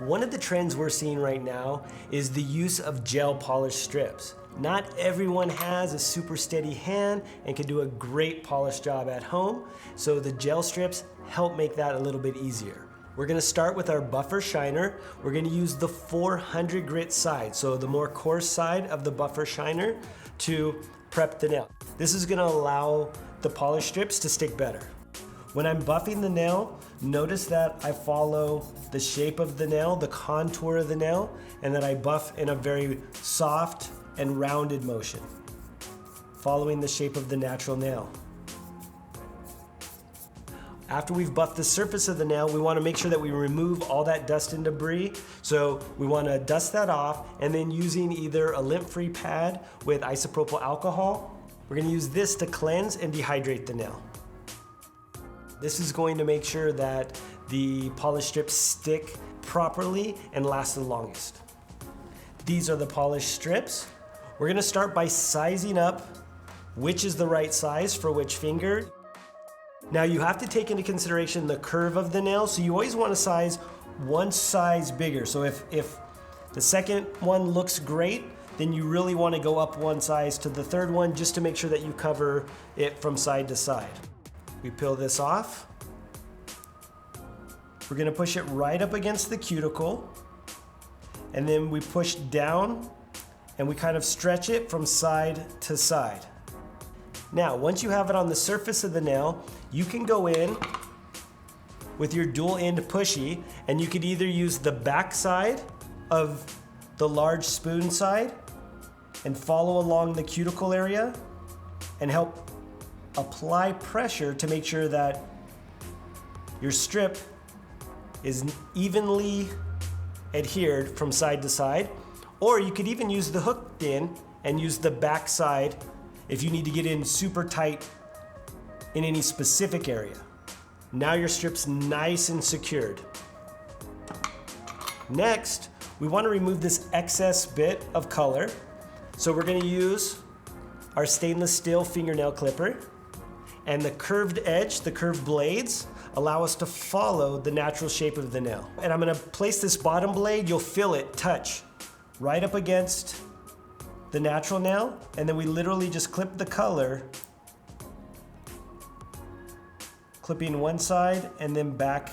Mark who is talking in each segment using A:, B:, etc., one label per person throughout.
A: One of the trends we're seeing right now is the use of gel polish strips. Not everyone has a super steady hand and can do a great polish job at home, so the gel strips help make that a little bit easier. We're gonna start with our buffer shiner. We're gonna use the 400 grit side, so the more coarse side of the buffer shiner, to prep the nail. This is gonna allow the polish strips to stick better. When I'm buffing the nail, notice that I follow the shape of the nail, the contour of the nail, and that I buff in a very soft and rounded motion, following the shape of the natural nail. After we've buffed the surface of the nail, we want to make sure that we remove all that dust and debris. So we want to dust that off, and then using either a lint-free pad with isopropyl alcohol, we're going to use this to cleanse and dehydrate the nail. This is going to make sure that the polish strips stick properly and last the longest. These are the polished strips. We're going to start by sizing up which is the right size for which finger. Now you have to take into consideration the curve of the nail, so you always want to size one size bigger. So if the second one looks great, then you really want to go up one size to the third one just to make sure that you cover it from side to side. We peel this off. We're going to push it right up against the cuticle, and then we push down and we kind of stretch it from side to side. Now, once you have it on the surface of the nail, you can go in with your dual end pushy, and you could either use the back side of the large spoon side and follow along the cuticle area and help apply pressure to make sure that your strip is evenly adhered from side to side. Or you could even use the hooked end and use the back side if you need to get in super tight in any specific area. Now your strip's nice and secured. Next, we want to remove this excess bit of color. So we're going to use our stainless steel fingernail clipper, and the curved edge, the curved blades, allow us to follow the natural shape of the nail. And I'm going to place this bottom blade, you'll feel it touch right up against the natural nail, and then we literally just clip the color, clipping one side and then back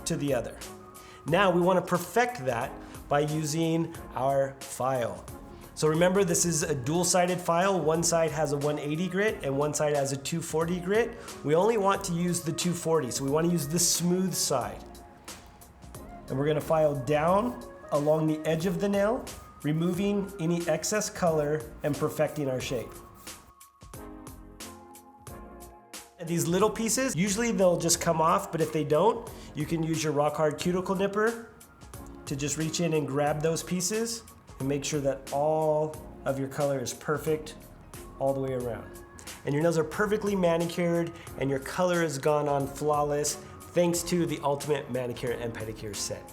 A: to the other. Now we want to perfect that by using our file. So remember, this is a dual-sided file. One side has a 180 grit and one side has a 240 grit. We only want to use the 240, so we want to use the smooth side. And we're going to file down along the edge of the nail, removing any excess color and perfecting our shape. And these little pieces, usually they'll just come off, but if they don't, you can use your rock hard cuticle nipper to just reach in and grab those pieces and make sure that all of your color is perfect all the way around. And your nails are perfectly manicured and your color has gone on flawless thanks to the Ultimate Manicure and Pedicure Set.